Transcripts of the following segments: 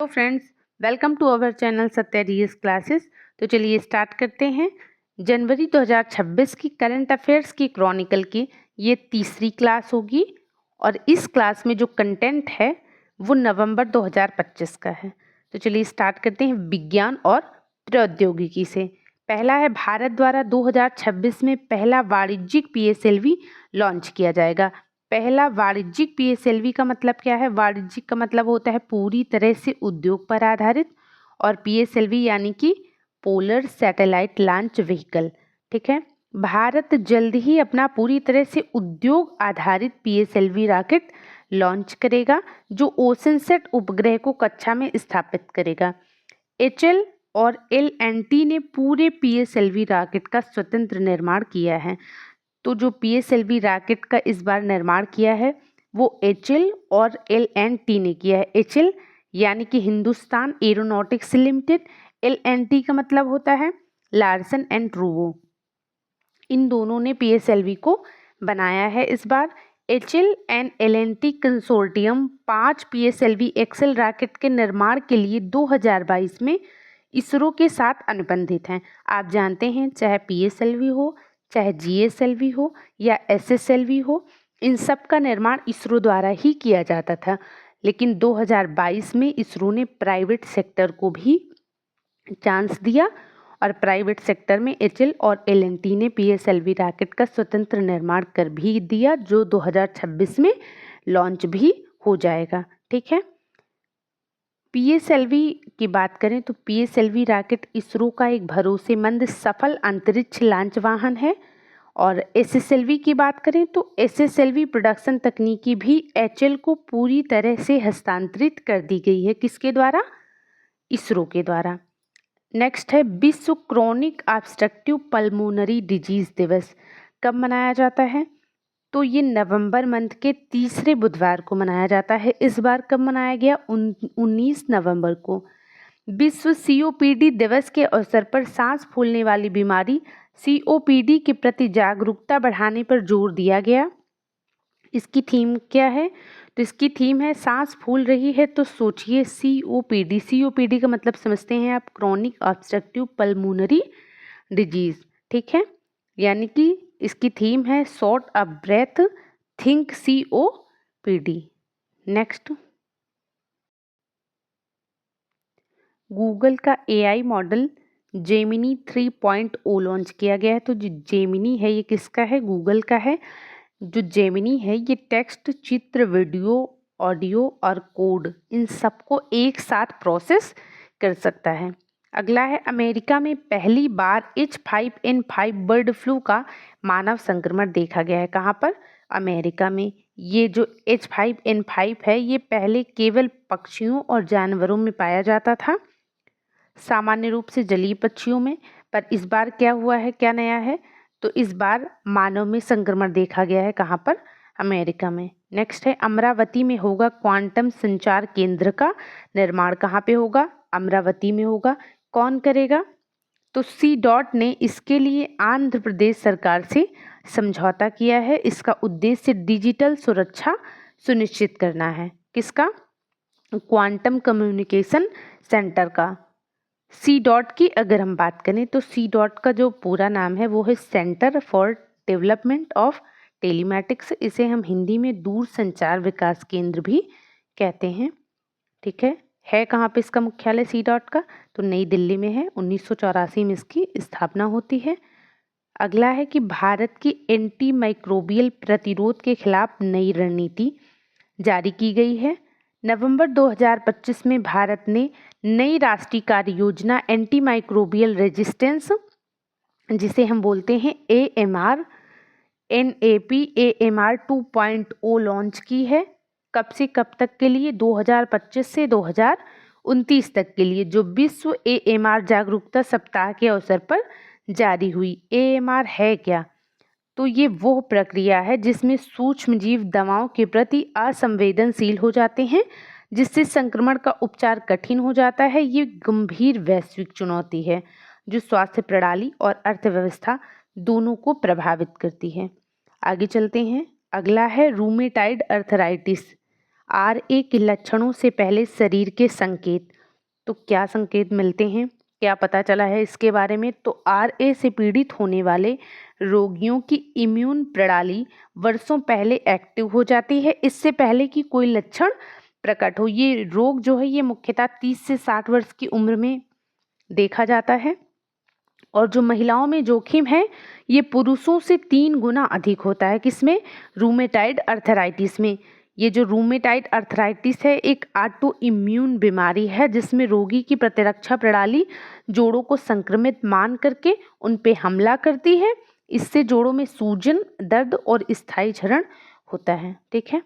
तो friends, welcome to our channel Satya DS classes. तो चलिए स्टार्ट करते हैं। जनवरी 2026 की करंट अफेयर्स की क्रॉनिकल की ये तीसरी क्लास होगी और इस क्लास में जो कंटेंट है वो नवंबर 2025 का है। तो चलिए स्टार्ट करते हैं विज्ञान और प्रौद्योगिकी से। पहला है, भारत द्वारा 2026 में पहला वाणिज्यिक पीएसएलवी लॉन्च किया जाएगा। पहला वाणिज्यिक पीएसएलवी का मतलब क्या है? वाणिज्यिक का मतलब होता है पूरी तरह से उद्योग पर आधारित, और पीएसएलवी यानी कि पोलर सैटेलाइट लॉन्च व्हीकल। ठीक है, भारत जल्द ही अपना पूरी तरह से उद्योग आधारित पीएसएलवी रॉकेट लॉन्च करेगा जो ओशनसेट उपग्रह को कक्षा में स्थापित करेगा। एचएल और एलएनटी ने पूरे पीएसएलवी रॉकेट का स्वतंत्र निर्माण किया है। तो जो पीएसएलवी रॉकेट का इस बार निर्माण किया है वो एचएल और एलएनटी ने किया है। एचएल यानी कि हिंदुस्तान एरोनॉटिक्स लिमिटेड, एलएनटी का मतलब होता है लार्सन एंड टूब्रो। इन दोनों ने पीएसएलवी को बनाया है। इस बार HL and LNT consortium 5 PSLV XL rocket के निर्माण के लिए 2022 में इसरो के साथ अनुबंधित हैं। आप जानते हैं, चाहे पीएसएलवी हो, चाहे जीएसएलवी हो या एसएसएलवी हो, इन सब का निर्माण इसरो द्वारा ही किया जाता था। लेकिन 2022 में इसरो ने प्राइवेट सेक्टर को भी चांस दिया और प्राइवेट सेक्टर में एचएल और एलएनटी ने पीएसएलवी रॉकेट का स्वतंत्र निर्माण कर भी दिया जो 2026 में लॉन्च भी हो जाएगा। ठीक है, पीएसएलवी की बात करें तो पीएसएलवी रॉकेट इसरो का एक भरोसेमंद सफल अंतरिक्ष लॉन्च वाहन है। और एसएसएलवी की बात करें तो एसएसएलवी प्रोडक्शन तकनीकी भी एचएल को पूरी तरह से हस्तांतरित कर दी गई है। किसके द्वारा? इसरो के द्वारा। नेक्स्ट है, विश्व क्रोनिक ऑब्स्ट्रक्टिव पल्मोनरी डिजीज दिवस कब मनाया जाता है? तो ये नवंबर मंथ के तीसरे बुधवार को मनाया जाता है। इस बार कब मनाया गया? 19 नवंबर को। विश्व सीओपीडी दिवस के अवसर पर सांस फूलने वाली बीमारी सीओपीडी के प्रति जागरूकता बढ़ाने पर जोर दिया गया। इसकी थीम क्या है? तो इसकी थीम है सांस फूल रही है तो सोचिए सीओपीडी। सीओपीडी का मतलब समझते हैं आप, क्रॉनिक ऑब्स्ट्रक्टिव पल्मोनरी डिजीज। ठीक है, यानी कि इसकी थीम है short a breath think COPD. Next, Google का एआई मॉडल जेमिनी 3.0 लॉन्च किया गया है। तो जो जेमिनी है ये किसका है? गूगल का है। जो जेमिनी है ये टेक्स्ट, चित्र, वीडियो, ऑडियो और कोड इन सबको एक साथ प्रोसेस कर सकता है। अगला है, अमेरिका में पहली बार H5N5 बर्ड फ्लू का मानव संक्रमण देखा गया है। कहाँ पर? अमेरिका में। ये जो H5N5 है ये पहले केवल पक्षियों और जानवरों में पाया जाता था, सामान्य रूप से जलीय पक्षियों में। पर इस बार क्या हुआ है, क्या नया है? तो इस बार मानव में संक्रमण देखा गया है। कहाँ पर? अमेरिका में। नेक्स्ट है, अमरावती में होगा क्वांटम संचार केंद्र का निर्माण। कहाँ पे होगा? अमरावती में होगा। कौन करेगा? तो सी डॉट ने इसके लिए आंध्र प्रदेश सरकार से समझौता किया है। इसका उद्देश्य डिजिटल सुरक्षा सुनिश्चित करना है। किसका? क्वांटम कम्युनिकेशन सेंटर का। सी डॉट की अगर हम बात करें तो सी डॉट का जो पूरा नाम है वो है centre for development of telematics. इसे हम हिंदी में दूर संचार विकास केंद्र भी कहते हैं। ठीक है कहाँ पे इसका मुख्यालय सी डॉट का? तो नई दिल्ली में है। 1984 में इसकी स्थापना होती है। अगला है कि भारत की एंटी माइक्रोबियल प्रतिरोध के खिलाफ नई रणनीति जारी की गई है। नवंबर 2025 में भारत ने नई राष्ट्रीय कार्य योजना एंटी माइक्रोबियल रेजिस्टेंस, जिसे हम बोलते हैं AMR NAP AMR 2.0 लॉन्च की है। कब से कब तक के लिए? 2025 से 2029 तक के लिए, जो विश्व AMR जागरूकता सप्ताह के अवसर पर जारी हुई। AMR है क्या? तो ये वो प्रक्रिया है जिसमें सूक्ष्म जीव दवाओं के प्रति असंवेदनशील हो जाते हैं, जिससे संक्रमण का उपचार कठिन हो जाता है। ये गंभीर वैश्विक चुनौती है जो स्वास्थ्य प्रणाली और अर्थव्यवस्था दोनों को प्रभावित करती है। आगे चलते हैं। अगला है रूमेटाइड अर्थराइटिस। RA के लक्षणों से पहले शरीर के संकेत। तो क्या संकेत मिलते हैं, क्या पता चला है इसके बारे में? तो RA से पीड़ित होने वाले रोगियों की इम्यून प्रणाली वर्षों पहले एक्टिव हो जाती है, इससे पहले कि कोई लक्षण प्रकट हो। ये रोग जो है ये मुख्यतः 30 से 60 वर्ष की उम्र में देखा जाता है, और जो महिलाओं में जोखिम है ये पुरुषों से 3 गुना अधिक होता है। किसमें? रूमेटाइड अर्थराइटिस में। ये जो रूमेटाइड अर्थराइटिस है एक ऑटो इम्यून बीमारी है जिसमें रोगी की प्रतिरक्षा प्रणाली जोड़ों को संक्रमित मान करके उन पे हमला करती है। इससे जोड़ों में सूजन, दर्द और स्थायी क्षरण होता है। ठीक है,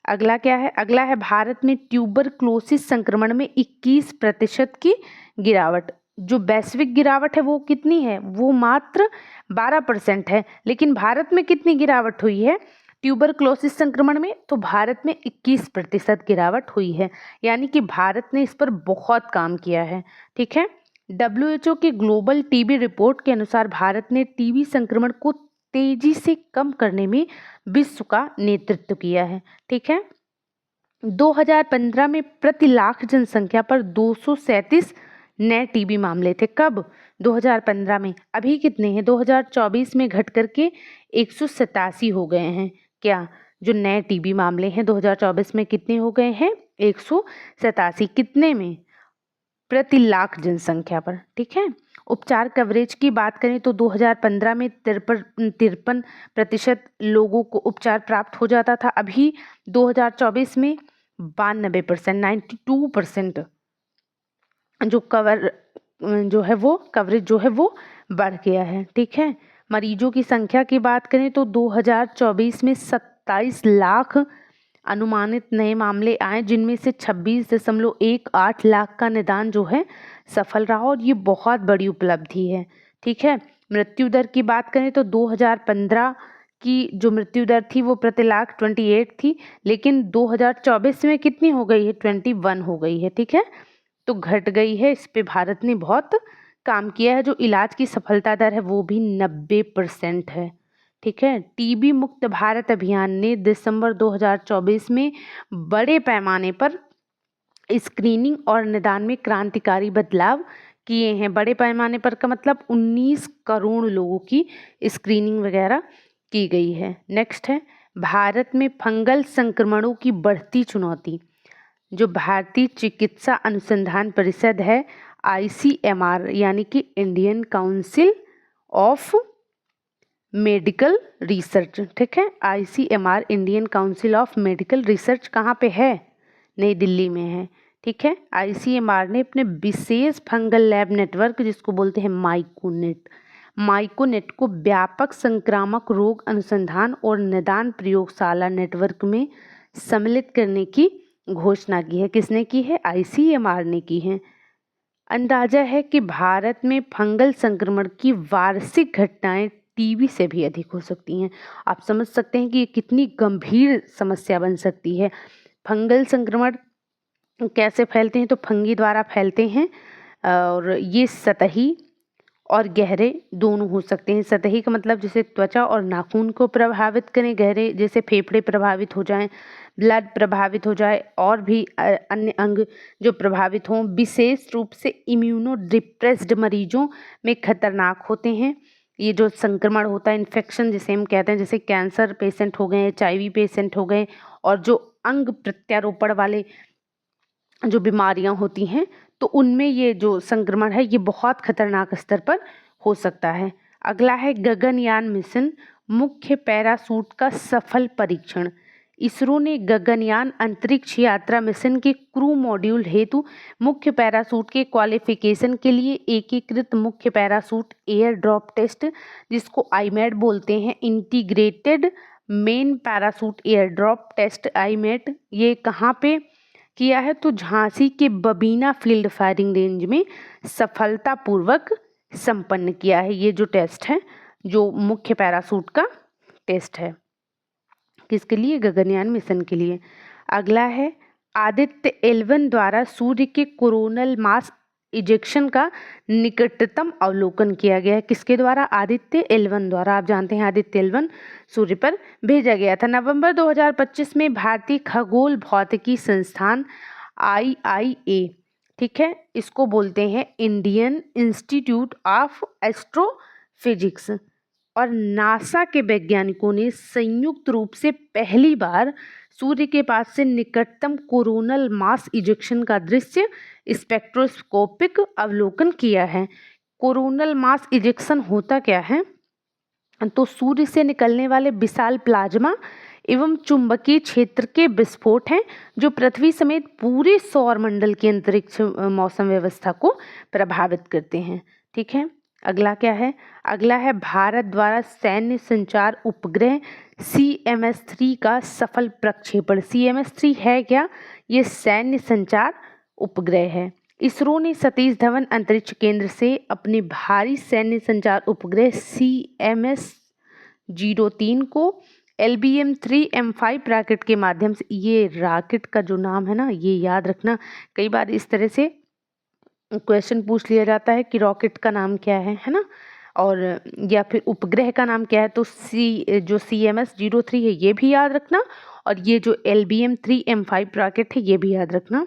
अगला क्या है? अगला है भारत में ट्यूबरक्लोसिस संक्रमण में 21% की गिरावट। जो वैश्विक गिरावट है वो कितनी है? वो मात्र 12% है। लेकिन भारत में कितनी गिरावट हुई है ट्यूबरक्लोसिस संक्रमण में? तो भारत में 21% गिरावट हुई है, यानी कि भारत ने इस पर बहुत काम किया है। ठीक है, WHO के ग्लोबल टीबी रिपोर्ट के अनुसार भारत ने टीबी संक्रमण को तेजी से कम करने में विश्व का नेतृत्व किया है। ठीक है, 2015 में प्रति लाख जनसंख्या पर 237 नए टीबी मामले थे। कब? 2015 में। अभी कितने हैं? 2024 में घट करके 187 हो गए हैं। क्या जो नए टीबी मामले हैं 2024 में कितने हो गए हैं? 187। कितने में? प्रति लाख जनसंख्या पर। ठीक है, उपचार कवरेज की बात करें तो 2015 में 53% लोगों को उपचार प्राप्त हो जाता था। अभी 2024 में 92%, 92% जो कवरेज जो है वो बढ़ गया है। ठीक है, मरीजों की संख्या की बात करें तो 2024 में 27 लाख अनुमानित नए मामले आए, जिनमें से 26.18 लाख का निदान जो है सफल रहा, और ये बहुत बड़ी उपलब्धि है। ठीक है, मृत्यु दर की बात करें तो 2015 की जो मृत्यु दर थी वो प्रति लाख 28 थी, लेकिन 2024 में कितनी हो गई है? 21 हो गई है। ठीक है, तो घट गई है। इस पे भारत ने बहुत काम किया है। जो इलाज की सफलता दर है वो भी 90% है। ठीक है, टीबी मुक्त भारत अभियान ने दिसंबर 2024 में बड़े पैमाने पर स्क्रीनिंग और निदान में क्रांतिकारी बदलाव किए हैं। बड़े पैमाने पर का मतलब 19 करोड़ लोगों की स्क्रीनिंग वगैरह की गई है। नेक्स्ट है भारत में फंगल संक्रमणों की बढ़ती चुनौती। जो भारतीय चिकित्सा अनुसंधान परिषद है ICMR, यानी कि Indian council of medical research. ठीक है, ICMR Indian council of medical research कहाँ पे है? नई दिल्ली में है। ठीक है, ICMR ने अपने विशेष फंगल लैब नेटवर्क जिसको बोलते हैं माइकोनेट को व्यापक संक्रामक रोग अनुसंधान और निदान प्रयोगशाला नेटवर्क में सम्मिलित करने की घोषणा की है। किसने की है? ICMR ने की है। अंदाजा है कि भारत में फंगल संक्रमण की वार्षिक घटनाएं टीबी से भी अधिक हो सकती हैं। आप समझ सकते हैं कि ये कितनी गंभीर समस्या बन सकती है। फंगल संक्रमण कैसे फैलते हैं? तो फंगी द्वारा फैलते हैं, और ये सतही और गहरे दोनों हो सकते हैं। सतही का मतलब जैसे त्वचा और नाखून को प्रभावित करें, गहरे जैसे फेफड़े प्रभावित हो जाएं, ब्लड प्रभावित हो जाए, और भी अन्य अंग जो प्रभावित हों। विशेष रूप से इम्यूनो डिप्रेस्ड मरीजों में खतरनाक होते हैं। ये जो संक्रमण होता है, इन्फेक्शन जिसे हम कहते हैं, जैसे कैंसर पेशेंट हो गए, HIV पेशेंट हो गए, और जो अंग प्रत्यारोपण वाले जो बीमारियां होती हैं तो उनमें ये जो संक्रमण है ये बहुत खतरनाक स्तर पर हो सकता है। अगला है गगनयान मिशन मुख्य पैराशूट का सफल परीक्षण। इसरो ने गगनयान अंतरिक्ष यात्रा मिशन के क्रू मॉड्यूल हेतु मुख्य पैराशूट के क्वालिफिकेशन के लिए एकीकृत मुख्य पैराशूट एयर ड्रॉप टेस्ट, जिसको IMAD बोलते हैं, integrated main parachute air drop test IMAD, ये कहाँ पे किया है? तो झांसी के बबीना फील्ड फायरिंग रेंज में सफलतापूर्वक संपन्न किया है। ये जो टेस्ट है, जो मुख्य पैराशूट का टेस्ट है, किसके लिए? गगनयान मिशन के लिए। अगला है आदित्य L1 द्वारा सूर्य के कोरोनल मास इजेक्शन का निकटतम अवलोकन किया गया है। किसके द्वारा? आदित्य L1 द्वारा। आप जानते हैं आदित्य L1 सूर्य पर भेजा गया था। नवंबर 2025 में भारतीय खगोल भौतिकी संस्थान IIA, ठीक है, इसको बोलते हैं इंडियन इंस्टीट्यूट ऑफ एस्ट्रोफिजिक्स, और नासा के वैज्ञानिकों ने संयुक्त रूप से पहली बार सूर्य के पास से निकटतम कोरोनल मास इजेक्शन का दृश्य स्पेक्ट्रोस्कोपिक अवलोकन किया है। कोरोनल मास इजेक्शन होता क्या है? तो सूर्य से निकलने वाले विशाल प्लाज्मा एवं चुंबकीय क्षेत्र के विस्फोट हैं जो पृथ्वी समेत पूरे सौर मंडल की अंतरिक्ष मौसम व्यवस्था को प्रभावित करते हैं। ठीक है, अगला क्या है? अगला है भारत द्वारा सैन्य संचार उपग्रह CMS-3 का सफल प्रक्षेपण। CMS-3 है क्या? ये सैन्य संचार उपग्रह है। इसरो ने सतीश धवन अंतरिक्ष केंद्र से अपने भारी सैन्य संचार उपग्रह CMS-03 को LBM-3M5 रॉकेट के माध्यम से, ये रॉकेट का जो नाम है ना, ये याद रखना, कई बार इस तरह से क्वेश्चन पूछ लिया जाता है कि रॉकेट का नाम क्या है ना, और या फिर उपग्रह का नाम क्या है। तो जो CMS-03 है ये भी याद रखना, और ये जो LBM-3M5 रॉकेट है ये भी याद रखना।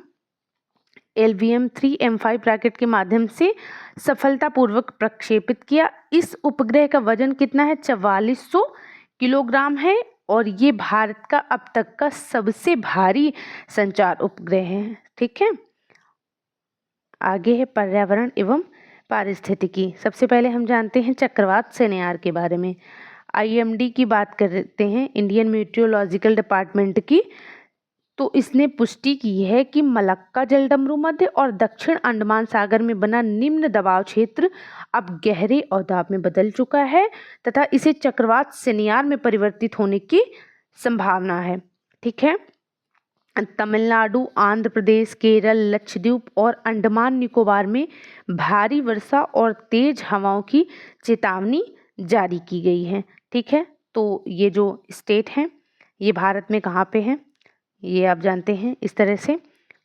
LBM-3M5 रॉकेट के माध्यम से सफलतापूर्वक प्रक्षेपित किया। इस उपग्रह का वजन कितना है? 4400 किलोग्राम है, और ये भारत का अब तक का सबसे भारी संचार उपग्रह है। ठीक है, आगे है पर्यावरण एवं पारिस्थितिकी। सबसे पहले हम जानते हैं चक्रवात सेनेयार के बारे में। IMD की बात करते हैं, इंडियन मीटियोलॉजिकल डिपार्टमेंट की। तो इसने पुष्टि की है कि मलक्का जलडमरू मध्य और दक्षिण अंडमान सागर में बना निम्न दबाव क्षेत्र अब गहरे अवदाब में बदल चुका है तथा इसे चक्रवात सेनेयार में परिवर्तित होने की संभावना है। ठीक है, तमिलनाडु, आंध्र प्रदेश, केरल, लक्षद्वीप और अंडमान निकोबार में भारी वर्षा और तेज हवाओं की चेतावनी जारी की गई है। ठीक है, तो ये जो स्टेट हैं ये भारत में कहाँ पे हैं ये आप जानते हैं इस तरह से,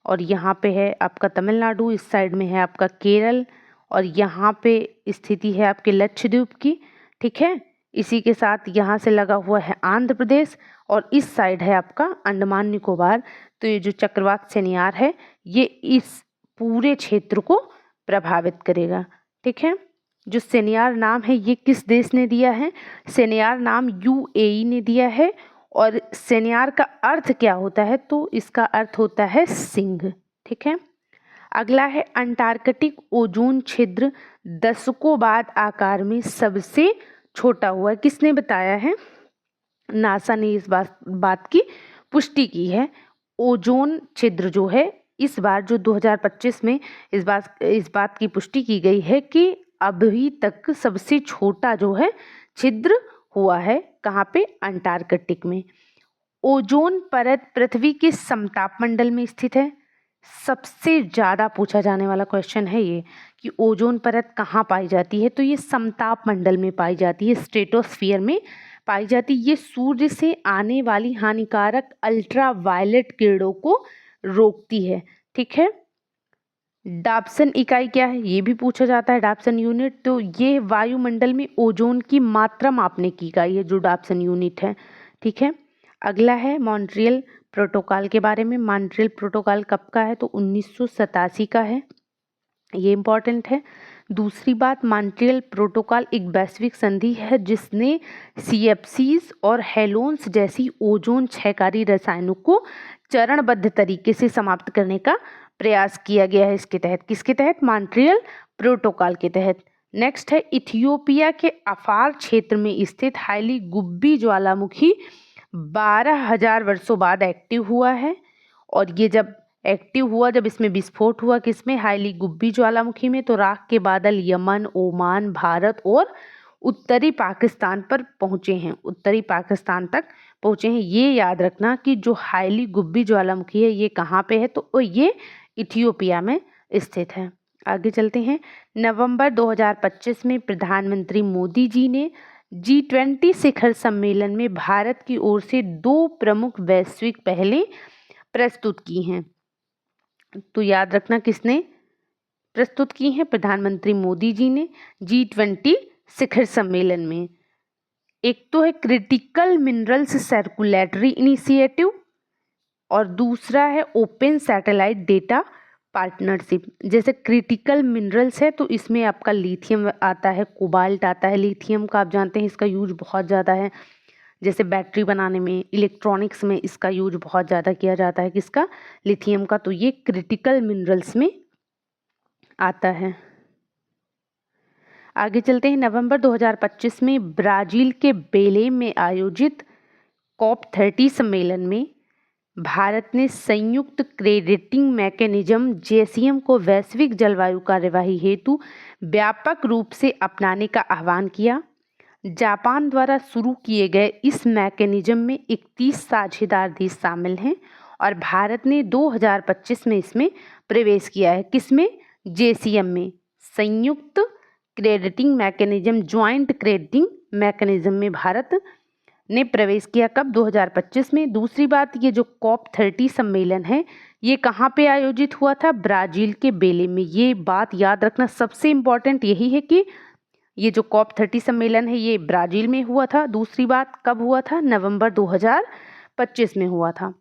और यहाँ पे है आपका तमिलनाडु, इस साइड में है आपका केरल, और यहाँ पे स्थिति है आपके लक्षद्वीप की। ठीक है, इसी के साथ यहाँ से लगा हुआ है आंध्र प्रदेश, और इस साइड है आपका अंडमान निकोबार। तो ये जो चक्रवात सेनेयार है ये इस पूरे क्षेत्र को प्रभावित करेगा। ठीक है, जो सेनेयार नाम है ये किस देश ने दिया है? सेनेयार नाम UAE ने दिया है। और सेनेयार का अर्थ क्या होता है? तो इसका अर्थ होता है सिंह। ठीक है, अगला है अंटार्कटिक ओजोन छिद्र दशकों बाद आकार में सबसे छोटा हुआ है। किसने बताया है? नासा ने इस बात की पुष्टि की है। ओजोन छिद्र जो है इस बार जो 2025 में इस बात की पुष्टि की गई है कि अभी तक सबसे छोटा जो है छिद्र हुआ है। कहाँ पे? अंटार्कटिक में। ओजोन परत पृथ्वी के समताप मंडल में स्थित है। सबसे ज़्यादा पूछा जाने वाला क्वेश्चन है ये कि ओजोन परत कहाँ पाई जाती है? तो ये समताप मंडल में पाई जाती है, स्ट्रेटोस्फीयर में पाई जाती है। ये सूर्य से आने वाली हानिकारक अल्ट्रावायलेट किरणों को रोकती है। ठीक है, डाप्सन इकाई क्या है ये भी पूछा जाता है, डाप्सन यूनिट। तो ये वायुमंडल में ओजोन की मात्रा मापने की इकाई है जो डाप्सन यूनिट है। ठीक है, अगला है मॉन्ट्रियल प्रोटोकॉल के बारे में। मॉन्ट्रियल प्रोटोकॉल कब का है? तो 1987 का है, ये इम्पॉर्टेंट है। दूसरी बात, मॉन्ट्रियल प्रोटोकॉल एक वैश्विक संधि है जिसने CFCs और हेलोन्स जैसी ओजोन क्षयकारी रसायनों को चरणबद्ध तरीके से समाप्त करने का प्रयास किया गया है इसके तहत। किसके तहत? मॉन्ट्रियल प्रोटोकॉल के तहत। नेक्स्ट है इथियोपिया के अफार क्षेत्र में स्थित हाईली गुब्बी ज्वालामुखी 12,000 वर्षों बाद एक्टिव हुआ है, और ये जब एक्टिव हुआ, जब इसमें विस्फोट हुआ, किसमें? हाईली गुब्बी ज्वालामुखी में, तो राख के बादल यमन, ओमान, भारत और उत्तरी पाकिस्तान पर पहुंचे हैं, उत्तरी पाकिस्तान तक पहुंचे हैं। ये याद रखना कि जो हाईली गुब्बी ज्वालामुखी है ये कहाँ पे है? तो ये इथियोपिया में स्थित है। आगे चलते हैं। नवंबर 2025 में प्रधानमंत्री मोदी जी ने G20 शिखर सम्मेलन में भारत की ओर से 2 प्रमुख वैश्विक पहलें प्रस्तुत की हैं। तो याद रखना किसने? प्रस्तुत की हैं प्रधानमंत्री मोदी जी ने G20 शिखर सम्मेलन में। एक तो है क्रिटिकल मिनरल्स सर्कुलेटरी इनिशिएटिव और दूसरा है ओपन सैटेलाइट डेटा पार्टनरशिप। जैसे क्रिटिकल मिनरल्स है तो इसमें आपका लिथियम आता है, कोबाल्ट आता है। लिथियम का आप जानते हैं इसका यूज बहुत ज़्यादा है, जैसे बैटरी बनाने में, इलेक्ट्रॉनिक्स में इसका यूज बहुत ज़्यादा किया जाता है। किसका? लिथियम का। तो ये क्रिटिकल मिनरल्स में आता है। आगे चलते हैं। नवंबर 2025 में ब्राज़ील के बेलेम में आयोजित COP30 सम्मेलन में भारत ने संयुक्त क्रेडिटिंग मैकेनिज्म JCM को वैश्विक जलवायु कार्यवाही हेतु व्यापक रूप से अपनाने का आह्वान किया। जापान द्वारा शुरू किए गए इस मैकेनिज्म में 31 साझेदार देश शामिल हैं और भारत ने 2025 में इसमें प्रवेश किया है। किसमें? JCM में, संयुक्त crediting mechanism, joint crediting mechanism में भारत ने प्रवेश किया। कब? 2025 में। दूसरी बात, ये जो COP30 सम्मेलन है ये कहाँ पे आयोजित हुआ था? ब्राज़ील के बेलेम में। ये बात याद रखना, सबसे इम्पॉर्टेंट यही है कि ये जो COP30 सम्मेलन है ये ब्राज़ील में हुआ था। दूसरी बात, कब हुआ था? नवंबर 2025 में हुआ था।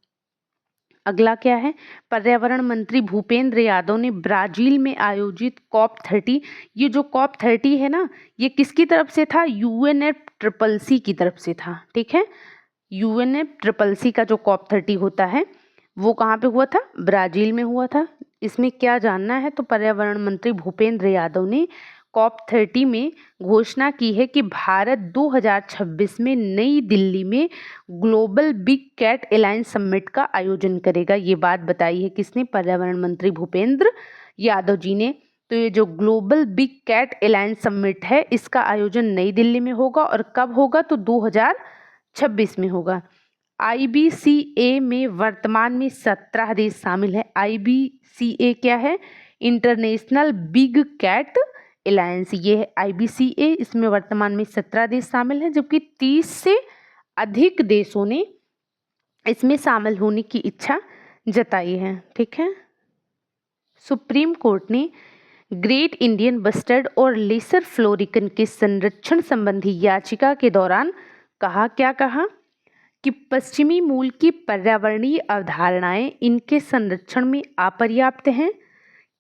अगला क्या है? पर्यावरण मंत्री भूपेंद्र यादव ने ब्राज़ील में आयोजित COP30, ये जो COP30 है ना, ये किसकी तरफ से था? UNFCCC की तरफ से था। ठीक है, UNFCCC का जो COP30 होता है वो कहाँ पे हुआ था? ब्राज़ील में हुआ था। इसमें क्या जानना है? तो पर्यावरण मंत्री भूपेंद्र यादव ने COP30 में घोषणा की है कि भारत 2026 में नई दिल्ली में global big cat alliance summit का आयोजन करेगा। ये बात बताई है किसने? पर्यावरण मंत्री भूपेंद्र यादव जी ने। तो ये जो global big cat alliance summit है इसका आयोजन नई दिल्ली में होगा। और कब होगा? तो 2026 में होगा। IBCA में वर्तमान में 17 देश शामिल है। IBCA क्या है? इंटरनेशनल बिग कैट अलायंस, ये है IBCA। इसमें वर्तमान में 17 देश शामिल हैं, जबकि 30 से अधिक देशों ने इसमें शामिल होने की इच्छा जताई है। ठीक है, सुप्रीम कोर्ट ने ग्रेट इंडियन बस्टर्ड और लेसर फ्लोरिकन के संरक्षण संबंधी याचिका के दौरान कहा, क्या कहा? कि पश्चिमी मूल की पर्यावरणीय अवधारणाएं इनके संरक्षण में अपर्याप्त हैं,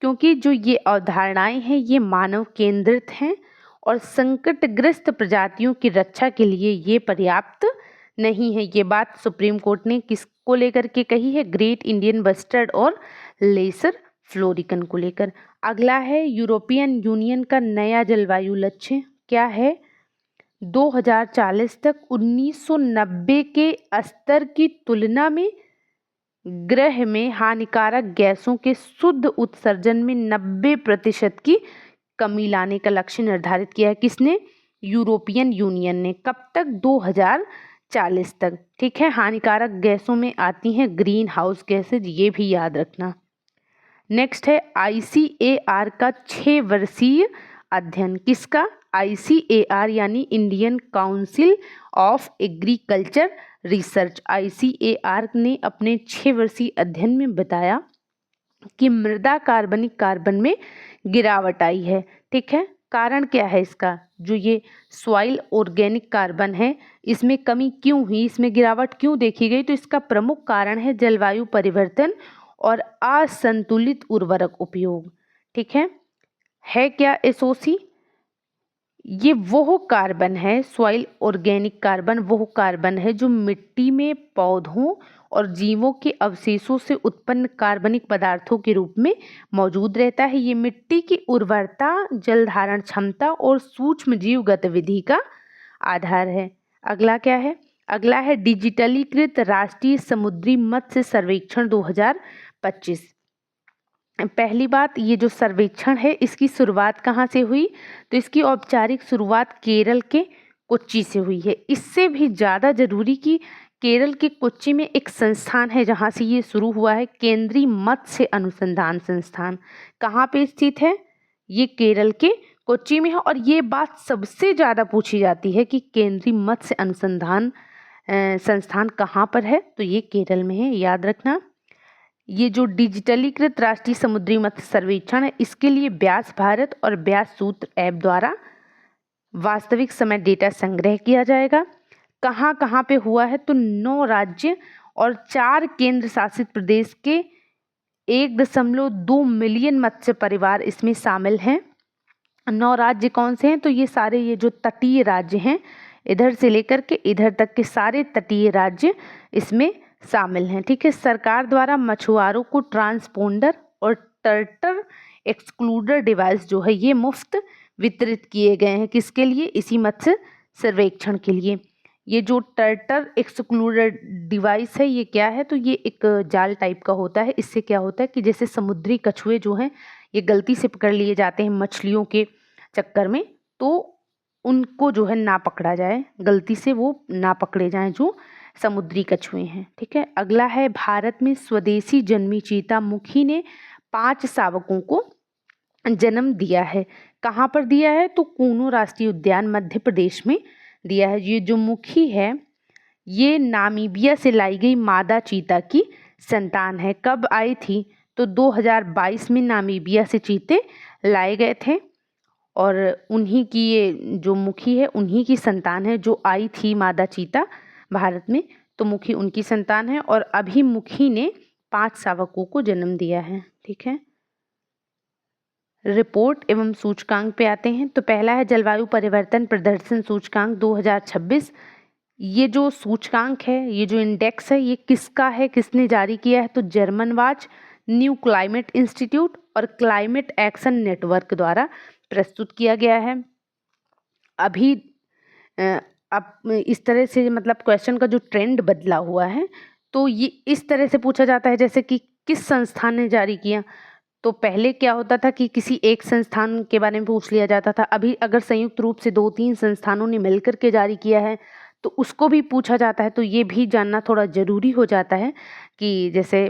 क्योंकि जो ये अवधारणाएं हैं ये मानव केंद्रित हैं और संकटग्रस्त प्रजातियों की रक्षा के लिए ये पर्याप्त नहीं है। ये बात सुप्रीम कोर्ट ने किसको लेकर के कही है? ग्रेट इंडियन बस्टर्ड और लेसर फ्लोरिकन को लेकर। अगला है यूरोपियन यूनियन का नया जलवायु लक्ष्य क्या है? 2040 तक 1990 के स्तर की तुलना में ग्रह में हानिकारक गैसों के शुद्ध उत्सर्जन में 90% की कमी लाने का लक्ष्य निर्धारित किया है। किसने? यूरोपियन यूनियन ने। कब तक? 2040 तक। ठीक है, हानिकारक गैसों में आती हैं ग्रीन हाउस गैसेज, ये भी याद रखना। नेक्स्ट है ICAR का 6 वर्षीय अध्ययन। किसका? ICAR यानी Indian council of agriculture research. ICAR ने अपने 6 वर्षीय अध्ययन में बताया कि मृदा कार्बनिक कार्बन में गिरावट आई है। ठीक है, कारण क्या है इसका? जो ये सॉइल ऑर्गेनिक कार्बन है इसमें कमी क्यों हुई, इसमें गिरावट क्यों देखी गई? तो इसका प्रमुख कारण है जलवायु परिवर्तन और असंतुलित उर्वरक उपयोग। ठीक है क्या SOC? ये वो कार्बन है, सॉइल ऑर्गेनिक कार्बन वो कार्बन है जो मिट्टी में पौधों और जीवों के अवशेषों से उत्पन्न कार्बनिक पदार्थों के रूप में मौजूद रहता है। ये मिट्टी की उर्वरता, जल धारण क्षमता और सूक्ष्म जीव गतिविधि का आधार है। अगला क्या है? अगला है डिजिटलीकृत राष्ट्रीय समुद्री मत्स्य सर्वेक्षण 2025। पहली बात, ये जो सर्वेक्षण है इसकी शुरुआत कहाँ से हुई? तो इसकी औपचारिक शुरुआत केरल के कोच्चि से हुई है। इससे भी ज़्यादा जरूरी कि केरल के कोच्चि में एक संस्थान है जहाँ से ये शुरू हुआ है, केंद्रीय मत्स्य अनुसंधान संस्थान। कहाँ पे स्थित है? ये केरल के कोच्चि में है। और ये बात सबसे ज़्यादा पूछी जाती है कि केंद्रीय मत्स्य अनुसंधान संस्थान कहाँ पर है? तो ये केरल में है, याद रखना। ये जो डिजिटलीकृत राष्ट्रीय समुद्री मत्स्य सर्वेक्षण है, इसके लिए व्यास भारत और व्यास सूत्र ऐप द्वारा वास्तविक समय डेटा संग्रह किया जाएगा। कहाँ कहाँ पे हुआ है, तो 9 राज्य और 4 केंद्र शासित प्रदेश के 1.2 मिलियन मत्स्य परिवार इसमें शामिल हैं। 9 राज्य कौन से हैं, तो ये सारे ये जो तटीय राज्य हैं, इधर से लेकर के इधर तक के सारे तटीय राज्य इसमें शामिल हैं। ठीक है। सरकार द्वारा मछुआरों को ट्रांसपोंडर और टर्टर एक्सक्लूडर डिवाइस जो है ये मुफ्त वितरित किए गए हैं। किसके लिए, इसी मत्स्य सर्वेक्षण के लिए। ये जो टर्टर एक्सक्लूडर डिवाइस है ये क्या है, तो ये एक जाल टाइप का होता है। इससे क्या होता है कि जैसे समुद्री कछुए जो हैं ये गलती से पकड़ लिए जाते हैं मछलियों के चक्कर में, तो उनको जो है ना पकड़ा जाए, गलती से वो ना पकड़े जाएं जो समुद्री कछुए हैं। ठीक है। अगला है, भारत में स्वदेशी जन्मी चीता मुखी ने 5 शावकों को जन्म दिया है। कहाँ पर दिया है, तो कूनो राष्ट्रीय उद्यान मध्य प्रदेश में दिया है। ये जो मुखी है ये नामीबिया से लाई गई मादा चीता की संतान है। कब आई थी, तो 2022 में नामीबिया से चीते लाए गए थे और उन्हीं की ये जो मुखी है उन्हीं की संतान है जो आई थी मादा चीता भारत में, तो मुखी उनकी संतान है और अभी मुखी ने 5 शावकों को जन्म दिया है। ठीक है। रिपोर्ट एवं सूचकांक पे आते हैं। तो पहला है जलवायु परिवर्तन प्रदर्शन सूचकांक 2026। ये जो सूचकांक है, ये जो इंडेक्स है, ये किसका है, किसने जारी किया है, तो German watch, new climate institute और क्लाइमेट एक्शन नेटवर्क द्वारा प्रस्तुत किया गया है। अभी अब इस तरह से मतलब क्वेश्चन का जो ट्रेंड बदला हुआ है, तो ये इस तरह से पूछा जाता है जैसे कि किस संस्थान ने जारी किया। तो पहले क्या होता था कि किसी एक संस्थान के बारे में पूछ लिया जाता था। अभी अगर संयुक्त रूप से 2-3 संस्थानों ने मिलकर के जारी किया है तो उसको भी पूछा जाता है। तो ये भी जानना थोड़ा ज़रूरी हो जाता है कि जैसे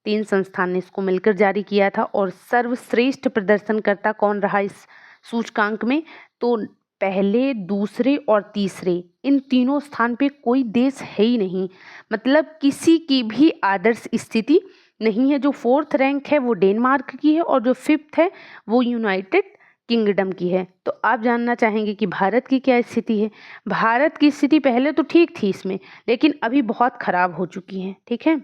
3 संस्थान ने इसको मिलकर जारी किया था। और सर्वश्रेष्ठ प्रदर्शनकर्ता कौन रहा इस सूचकांक में, तो पहले, दूसरे और तीसरे इन तीनों स्थान पे कोई देश है ही नहीं, मतलब किसी की भी आदर्श स्थिति नहीं है। जो 4th रैंक है वो डेनमार्क की है और जो 5th है वो यूनाइटेड किंगडम की है। तो आप जानना चाहेंगे कि भारत की क्या स्थिति है। भारत की स्थिति पहले तो ठीक थी इसमें, लेकिन अभी बहुत खराब हो चुकी है। ठीक है।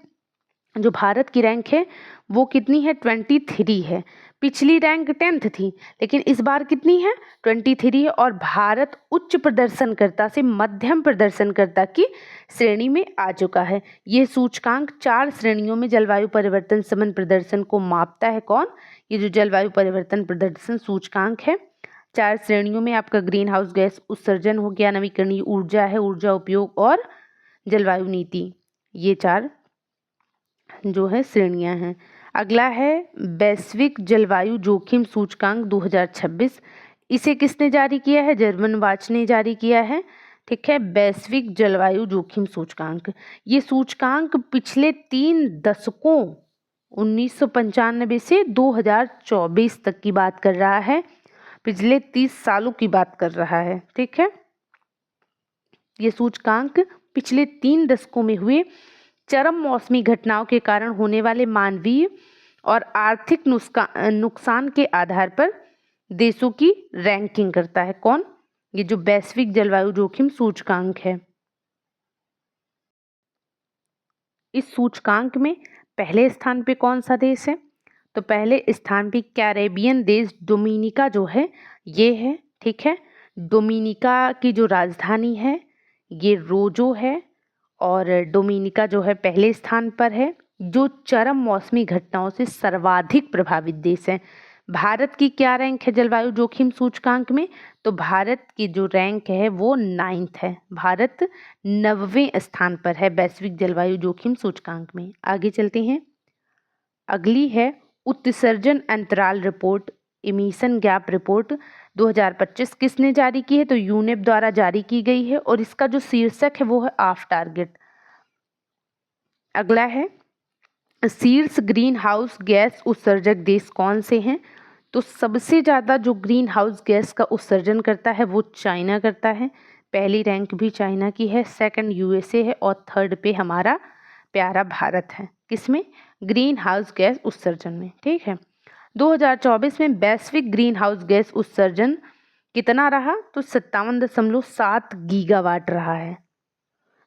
जो भारत की रैंक है वो कितनी है, 23 है। पिछली रैंक 10th थी, लेकिन इस बार कितनी है, 23 है। और भारत उच्च प्रदर्शनकर्ता से मध्यम प्रदर्शनकर्ता की श्रेणी में आ चुका है। ये सूचकांक 4 श्रेणियों में जलवायु परिवर्तन संबंध प्रदर्शन को मापता है। कौन, ये जो जलवायु परिवर्तन प्रदर्शन सूचकांक है, 4 श्रेणियों में आपका ग्रीन हाउस गैस उत्सर्जन हो गया, नवीकरणीय ऊर्जा है, ऊर्जा उपयोग और जलवायु नीति, ये 4 जो है श्रेणियां हैं। अगला है वैश्विक जलवायु जोखिम सूचकांक 2026। इसे किसने जारी किया है, जर्मन वाच ने जारी किया है। ठीक है। वैश्विक जलवायु जोखिम सूचकांक, ये सूचकांक पिछले 3 दशकों 1995 से 2024 तक की बात कर रहा है, पिछले 30 सालों की बात कर रहा है। ठीक है। ये सूचकांक पिछले 3 दशकों में हुए चरम मौसमी घटनाओं के कारण होने वाले मानवीय और आर्थिक नुकसान के आधार पर देशों की रैंकिंग करता है। कौन, ये जो वैश्विक जलवायु जोखिम सूचकांक है। इस सूचकांक में पहले स्थान पे कौन सा देश है, तो पहले स्थान पे कैरेबियन देश डोमिनिका जो है ये है। ठीक है। डोमिनिका की जो राजधानी है ये रोजो है और डोमिनिका जो है पहले स्थान पर है, जो चरम मौसमी घटनाओं से सर्वाधिक प्रभावित देश है। भारत की क्या रैंक है जलवायु जोखिम सूचकांक में, तो भारत की जो रैंक है वो 9th है। भारत 9वें स्थान पर है वैश्विक जलवायु जोखिम सूचकांक में। आगे चलते हैं। अगली है उत्सर्जन अंतराल रिपोर्ट, इमिशन गैप रिपोर्ट 2025। किसने जारी की है, तो यूनेप द्वारा जारी की गई है और इसका जो शीर्षक है वो है ऑफ टारगेट। अगला है शीर्ष ग्रीन हाउस गैस उत्सर्जक देश कौन से हैं, तो सबसे ज़्यादा जो ग्रीन हाउस गैस का उत्सर्जन करता है वो चाइना करता है। पहली रैंक भी चाइना की है, सेकंड यूएसए है और थर्ड पे हमारा प्यारा भारत है। किसमें? ग्रीन हाउस गैस उत्सर्जन में। ठीक है, 2024 में वैश्विक ग्रीन हाउस गैस उत्सर्जन कितना रहा? तो 57.7 गीगावाट रहा है।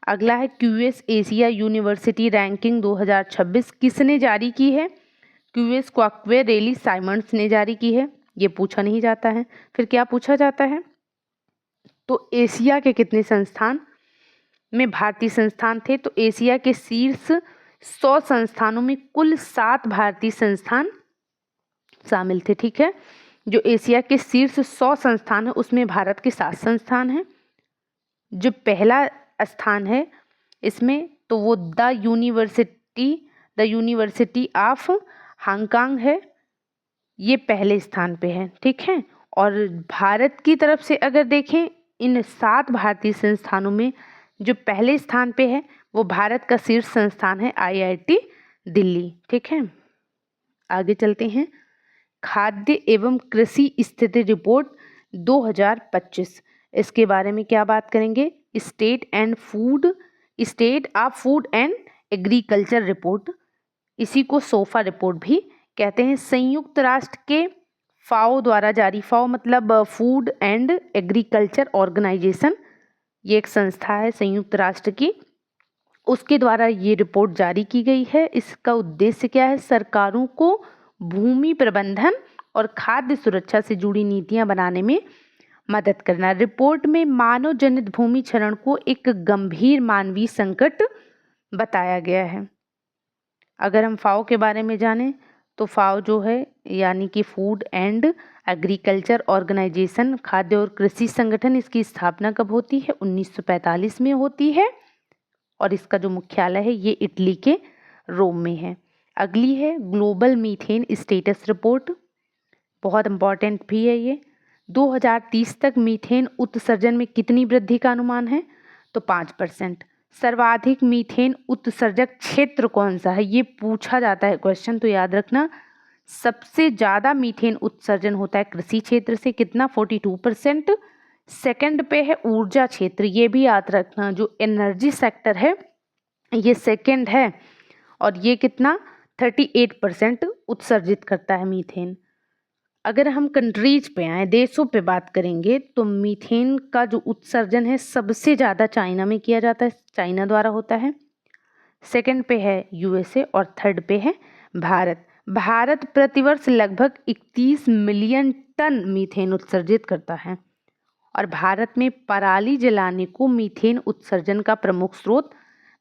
अगला है क्यूएस एशिया यूनिवर्सिटी रैंकिंग 2026 किसने जारी की है? क्यूएस क्वाकवे रेली साइमंड्स ने जारी की है। ये पूछा नहीं जाता है। फिर क्या पूछा जाता है? तो एशिया के कितने संस्थान में भारतीय संस्थान थे? तो एशिया के शीर्ष 100 संस्थानों में कुल 7 भारतीय संस्थान शामिल थे। ठीक है, जो एशिया के शीर्ष 100 संस्थान है उसमें भारत के 7 संस्थान हैं। जो पहला स्थान है इसमें तो वो द यूनिवर्सिटी ऑफ हांगकांग है, ये पहले स्थान पे है। ठीक है, और भारत की तरफ से अगर देखें इन 7 भारतीय संस्थानों में जो पहले स्थान पे है वो भारत का शीर्ष संस्थान है आईआईटी दिल्ली। ठीक है, आगे चलते हैं। खाद्य एवं कृषि स्थिति रिपोर्ट 2025, इसके बारे में क्या बात करेंगे? State of food and agriculture report, इसी को सोफा रिपोर्ट भी कहते हैं। संयुक्त राष्ट्र के फाओ द्वारा जारी, फाओ मतलब फूड एंड एग्रीकल्चर ऑर्गेनाइजेशन, ये एक संस्था है संयुक्त राष्ट्र की, उसके द्वारा ये रिपोर्ट जारी की गई है। इसका उद्देश्य क्या है? सरकारों को भूमि प्रबंधन और खाद्य सुरक्षा से जुड़ी नीतियां बनाने में मदद करना। रिपोर्ट में मानव जनित भूमि क्षरण को एक गंभीर मानवीय संकट बताया गया है। अगर हम फाओ के बारे में जानें तो फाओ जो है यानी कि फूड एंड एग्रीकल्चर ऑर्गेनाइजेशन, खाद्य और कृषि संगठन, इसकी स्थापना कब होती है? 1945 में होती है और इसका जो मुख्यालय है ये इटली के रोम में है। अगली है ग्लोबल मीथेन स्टेटस रिपोर्ट, बहुत इंपॉर्टेंट भी है ये। 2030 तक मीथेन उत्सर्जन में कितनी वृद्धि का अनुमान है? तो 5%। सर्वाधिक मीथेन उत्सर्जक क्षेत्र कौन सा है? ये पूछा जाता है क्वेश्चन, तो याद रखना सबसे ज़्यादा मीथेन उत्सर्जन होता है कृषि क्षेत्र से, कितना? 42%। सेकंड पे है ऊर्जा क्षेत्र, ये भी याद रखना, जो एनर्जी सेक्टर है ये सेकंड है और ये कितना? 38% उत्सर्जित करता है मीथेन। अगर हम कंट्रीज पे आए, देशों पे बात करेंगे, तो मीथेन का जो उत्सर्जन है सबसे ज़्यादा चाइना में किया जाता है, चाइना द्वारा होता है। सेकंड पे है यूएसए और थर्ड पे है भारत। भारत प्रतिवर्ष लगभग 31 मिलियन टन मीथेन उत्सर्जित करता है और भारत में पराली जलाने को मीथेन उत्सर्जन का प्रमुख स्रोत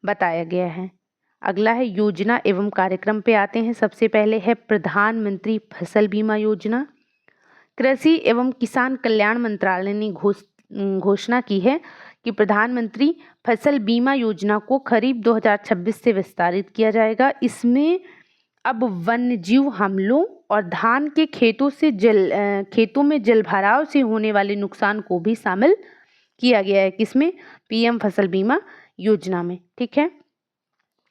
बताया गया है। अगला है योजना एवं कार्यक्रम पे आते हैं। सबसे पहले है प्रधानमंत्री फसल बीमा योजना। कृषि एवं किसान कल्याण मंत्रालय ने घोषणा की है कि प्रधानमंत्री फसल बीमा योजना को खरीफ 2026 से विस्तारित किया जाएगा। इसमें अब वन्यजीव हमलों और धान के खेतों में जलभराव से होने वाले नुकसान को भी शामिल किया गया है। किसमें? पीएम फसल बीमा योजना में। ठीक है,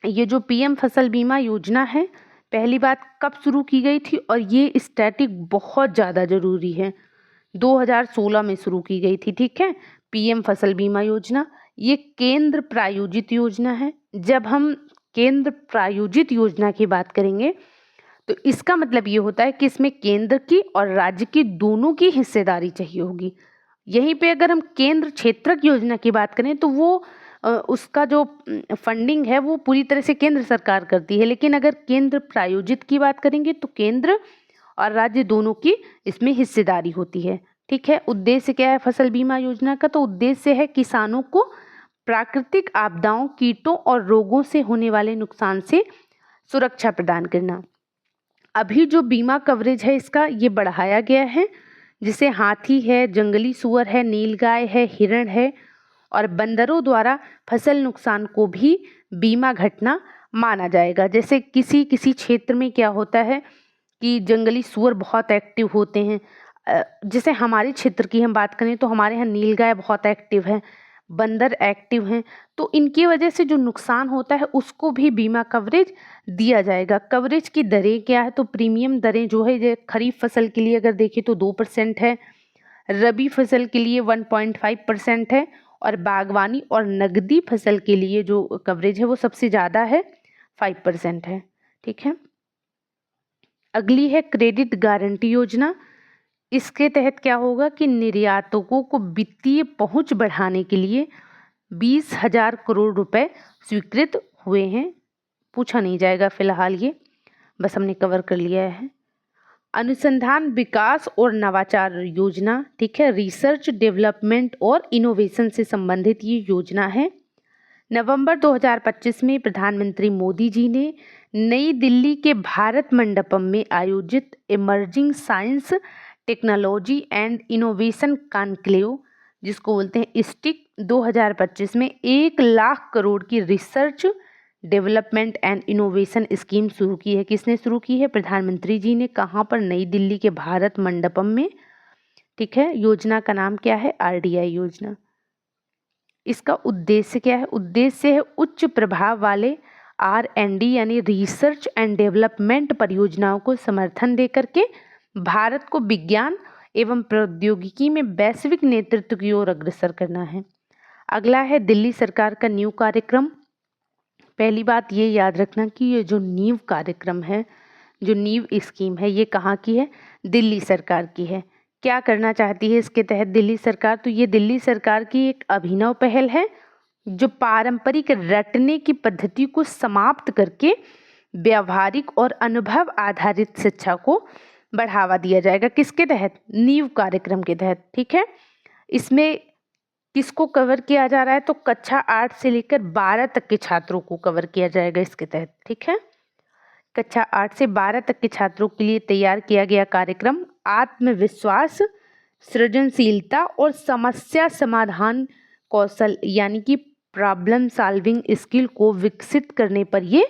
ये जो पीएम फसल बीमा योजना है पहली बात कब शुरू की गई थी और ये स्टैटिक बहुत ज़्यादा ज़रूरी है, 2016 में शुरू की गई थी। ठीक है, पीएम फसल बीमा योजना ये केंद्र प्रायोजित योजना है। जब हम केंद्र प्रायोजित योजना की बात करेंगे तो इसका मतलब ये होता है कि इसमें केंद्र की और राज्य की दोनों की हिस्सेदारी चाहिए होगी। यहीं पे अगर हम केंद्र क्षेत्रक योजना की बात करें तो वो उसका जो फंडिंग है वो पूरी तरह से केंद्र सरकार करती है, लेकिन अगर केंद्र प्रायोजित की बात करेंगे तो केंद्र और राज्य दोनों की इसमें हिस्सेदारी होती है। ठीक है, उद्देश्य क्या है फसल बीमा योजना का? तो उद्देश्य है किसानों को प्राकृतिक आपदाओं, कीटों और रोगों से होने वाले नुकसान से सुरक्षा प्रदान करना। अभी जो बीमा कवरेज है इसका ये बढ़ाया गया है, जिसे हाथी है, जंगली सुअर है, नीलगाय है, हिरण है और बंदरों द्वारा फसल नुकसान को भी बीमा घटना माना जाएगा। जैसे किसी क्षेत्र में क्या होता है कि जंगली सुअर बहुत एक्टिव होते हैं, जैसे हमारे क्षेत्र की हम बात करें तो हमारे यहाँ नीलगाय बहुत एक्टिव है, बंदर एक्टिव हैं, तो इनकी वजह से जो नुकसान होता है उसको भी बीमा कवरेज दिया जाएगा। कवरेज की दरें क्या है? तो प्रीमियम दरें जो है ये खरीफ फसल के लिए अगर देखें तो 2% है, रबी फसल के लिए 1.5% है और बागवानी और नगदी फसल के लिए जो कवरेज है वो सबसे ज़्यादा है, 5% है। ठीक है, अगली है क्रेडिट गारंटी योजना। इसके तहत क्या होगा कि निर्यातकों को वित्तीय पहुंच बढ़ाने के लिए 20,000 करोड़ रुपए स्वीकृत हुए हैं। पूछा नहीं जाएगा फिलहाल, ये बस हमने कवर कर लिया है। अनुसंधान विकास और नवाचार योजना, ठीक है, रिसर्च डेवलपमेंट और इनोवेशन से संबंधित ये योजना है। नवंबर 2025 में प्रधानमंत्री मोदी जी ने नई दिल्ली के भारत मंडपम में आयोजित emerging science technology and innovation conclave, जिसको बोलते हैं स्टिक, 2025 में 1 लाख करोड़ की research development and innovation scheme शुरू की है। किसने शुरू की है? प्रधानमंत्री जी ने। कहाँ पर? नई दिल्ली के भारत मंडपम में। ठीक है, योजना का नाम क्या है? RDI योजना। इसका उद्देश्य क्या है? उद्देश्य है उच्च प्रभाव वाले R&D यानी रिसर्च एंड डेवलपमेंट परियोजनाओं को समर्थन देकर के भारत को विज्ञान एवं प्रौद्योगिकी में वैश्विक नेतृत्व की ओर अग्रसर करना है। अगला है दिल्ली सरकार का नींव कार्यक्रम। पहली बात ये याद रखना कि ये जो नींव कार्यक्रम है, जो नींव स्कीम है, ये कहाँ की है? दिल्ली सरकार की है। क्या करना चाहती है इसके तहत दिल्ली सरकार? तो ये दिल्ली सरकार की एक अभिनव पहल है जो पारंपरिक रटने की पद्धति को समाप्त करके व्यावहारिक और अनुभव आधारित शिक्षा को बढ़ावा दिया जाएगा। किसके तहत? नींव कार्यक्रम के तहत। ठीक है, इसमें किसको कवर किया जा रहा है? तो कक्षा 8 से लेकर 12 तक के छात्रों को कवर किया जाएगा इसके तहत। ठीक है, कक्षा 8 से 12 तक के छात्रों के लिए तैयार किया गया कार्यक्रम आत्मविश्वास, सृजनशीलता और समस्या समाधान कौशल यानी कि प्रॉब्लम सॉल्विंग स्किल को विकसित करने पर ये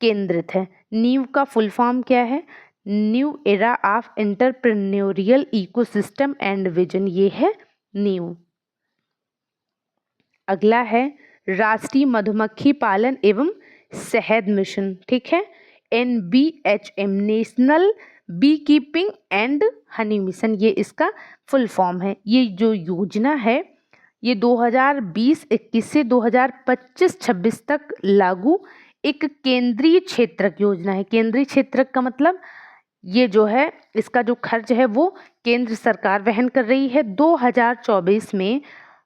केंद्रित है। नींव का फुल फॉर्म क्या है? New era of entrepreneurial ecosystem and vision, ये है नींव। अगला है राष्ट्रीय मधुमक्खी पालन एवं शहद मिशन। ठीक है, NBHM, national bee keeping and honey mission, ये इसका फुल फॉर्म है। ये जो योजना है ये 2020-21 से 2025-26 तक लागू एक केंद्रीय क्षेत्रक योजना है। केंद्रीय क्षेत्रक का मतलब ये जो है इसका जो खर्च है वो केंद्र सरकार वहन कर रही है। 2024 में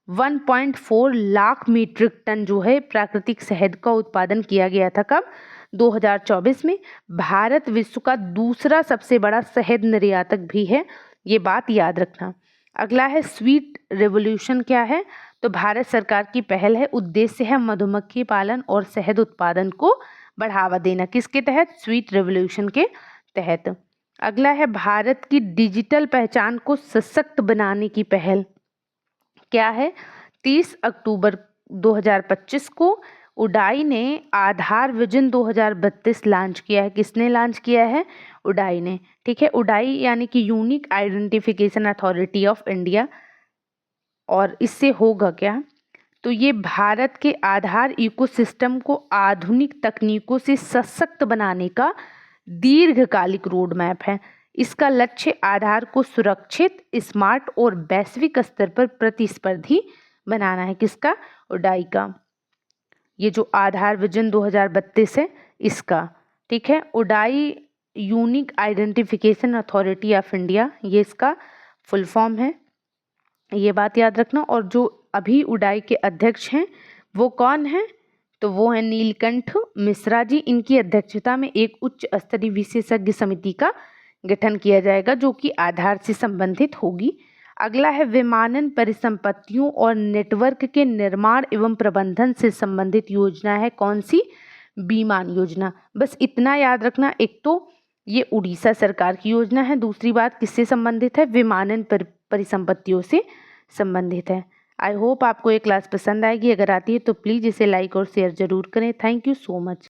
1.4 लाख मीट्रिक टन जो है प्राकृतिक शहद का उत्पादन किया गया था। कब? 2024 में। भारत विश्व का दूसरा सबसे बड़ा शहद निर्यातक भी है, ये बात याद रखना। अगला है स्वीट रेवोल्यूशन। क्या है? तो भारत सरकार की पहल है, उद्देश्य है मधुमक्खी पालन और शहद उत्पादन को बढ़ावा देना। किसके तहत? स्वीट रेवोल्यूशन के तहत। अगला है भारत की डिजिटल पहचान को सशक्त बनाने की पहल। क्या है? 30 अक्टूबर 2025 को उडाई ने आधार विजन 2032 लॉन्च किया है। किसने लॉन्च किया है? उडाई ने। ठीक है, उडाई यानी कि unique identification authority of India. और इससे होगा क्या? तो ये भारत के आधार इकोसिस्टम को आधुनिक तकनीकों से सशक्त बनाने का दीर्घकालिक रोड मैप है। इसका लक्ष्य आधार को सुरक्षित, स्मार्ट और वैश्विक स्तर पर प्रतिस्पर्धी बनाना है। किसका? उडाई का। ये जो आधार विजन 2032 है इसका। ठीक है, UIDAI unique identification authority of India, ये इसका फुल फॉर्म है, ये बात याद रखना। और जो अभी उडाई के अध्यक्ष हैं वो कौन है? तो वो है नीलकंठ मिश्रा जी। इनकी अध्यक्षता में एक उच्च स्तरीय विशेषज्ञ समिति का गठन किया जाएगा जो कि आधार से संबंधित होगी। अगला है विमानन परिसंपत्तियों और नेटवर्क के निर्माण एवं प्रबंधन से संबंधित योजना है। कौन सी? बीमान योजना। बस इतना याद रखना, एक तो ये उड़ीसा सरकार की योजना है, दूसरी बात किससे संबंधित है? विमानन परिसंपत्तियों से संबंधित है। आई होप आपको ये क्लास पसंद आएगी। अगर आती है तो प्लीज़ इसे लाइक और शेयर जरूर करें। Thank you so much.